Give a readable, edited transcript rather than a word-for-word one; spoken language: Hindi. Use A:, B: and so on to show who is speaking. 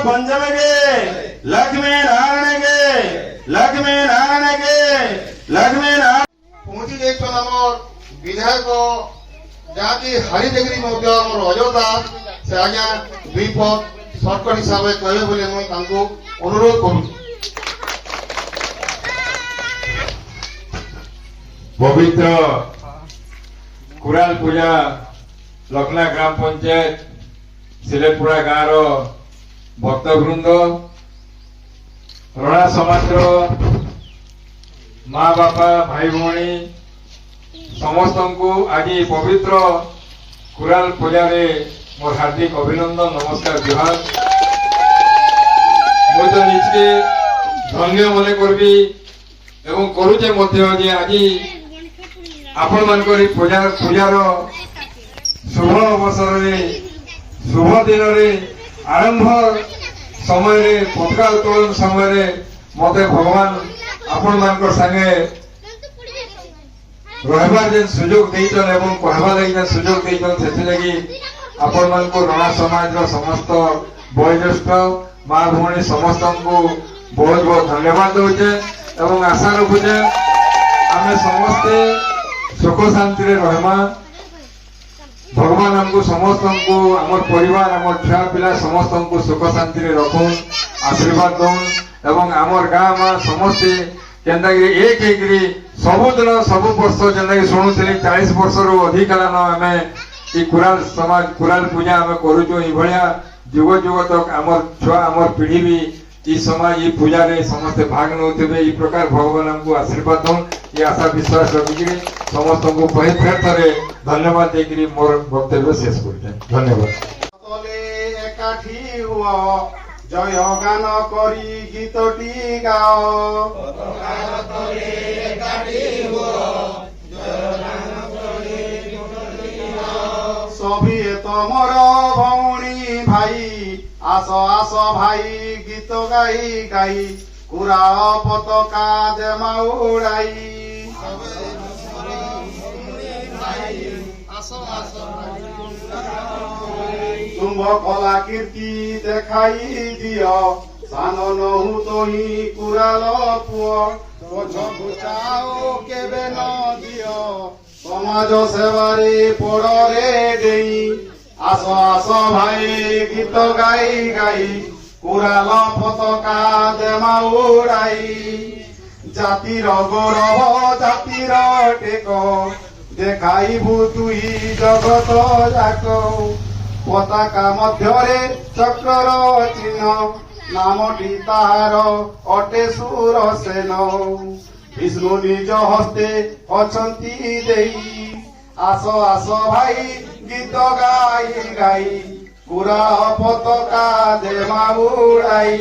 A: पंचम के लक्ष्मी नारायण के लक्ष्मी नारायण के लक्ष्मी नारायण
B: पहुंची जाइछन हमर विधायक जाकि हारी देगरी मध्य हमर अयोध्या से आज्ञा दुई पद सर्टकट हिसाब से कहबे बोले मुई तांको अनुरोध करू।
C: पवित्र कुराल पूजा लखना ग्राम पंचायत सिलेपुरा गाँव भक्तवृंद रणा समाज माँ बापा भाई भौणी समस्त को आज पवित्र कुराल पूजा रे मोर हार्दिक अभिनंदन नमस्कार जुहार। मुझे तो निजे धन्य मन करबी एवं करुचे मध्य जे आज आपण मानकर पूजार शुभ अवसर रे शुभ दिन रे आरंभ समय रे पताका उत्तोलन समय रे मते भगवान आपण मानकर संगे रहबार जेन सुयोग देइछन एवं कहबा लागि जेन सुयोग देइछन सेति लागि आपण मानको रणा समाज रो समस्त वयोज्येष्ठ माँ भौणी समस्त को बहुत बहुत धन्यवाद दउछे एवं आशा रखुचे आमे समस्ते सुख शांति रे रहमा भगवान हमको समस्त को आमर परिवार आमर छुआ पिला समस्त को सुख शांति रे रखुन आशीर्वाद दउन एवं आमर गाँ माँ समस्ते केंदा एक सबुदिन सबु वर्ष जेंदा शुणुली 40 वर्ष रु अधिक काल आमे ई कुराल समाज कुराल पूजा आमे करूचो ई भलिया जुग जुग तक आमर छुआ आमर पीढ़ी भी ई समाज ई पूजा रे समस्त भाग नउथिबे ई प्रकार भगवान हमको आशीर्वाद दउन ये आशा विश्वास रखिकरी समस्त को फेर थरे धन्यवाद देकरी मोर वक्तव्य शेष करते धन्यवाद।
B: तले एकाठी हुआ जय गान करी गीतटी गाओ तले एकाठी हुआ सभी तमर भौणी भाई आस आस भाई गीत गाई गाई कुरा पताका देमा उड़ाई तुम कला कीर्ति देखाई दियो सान नहु तोही कुराल पुओ पछ घुचाओ केबे न दियो समाज सेवारे पड़रे देई आस आस भाई गीत गाई गाई कुराल पताका देमा उड़ाई जातिर गौरव जातिर टेक देखाइबु तुई जगत जाक पताका मध्यरे चक्रर चिन्ह नामटी ताहार अटे सुरसेन विष्णु निज हस्ते अछंती देई आस आस भाई गीत गाई गाई कुरा पताका देमा उड़ाई।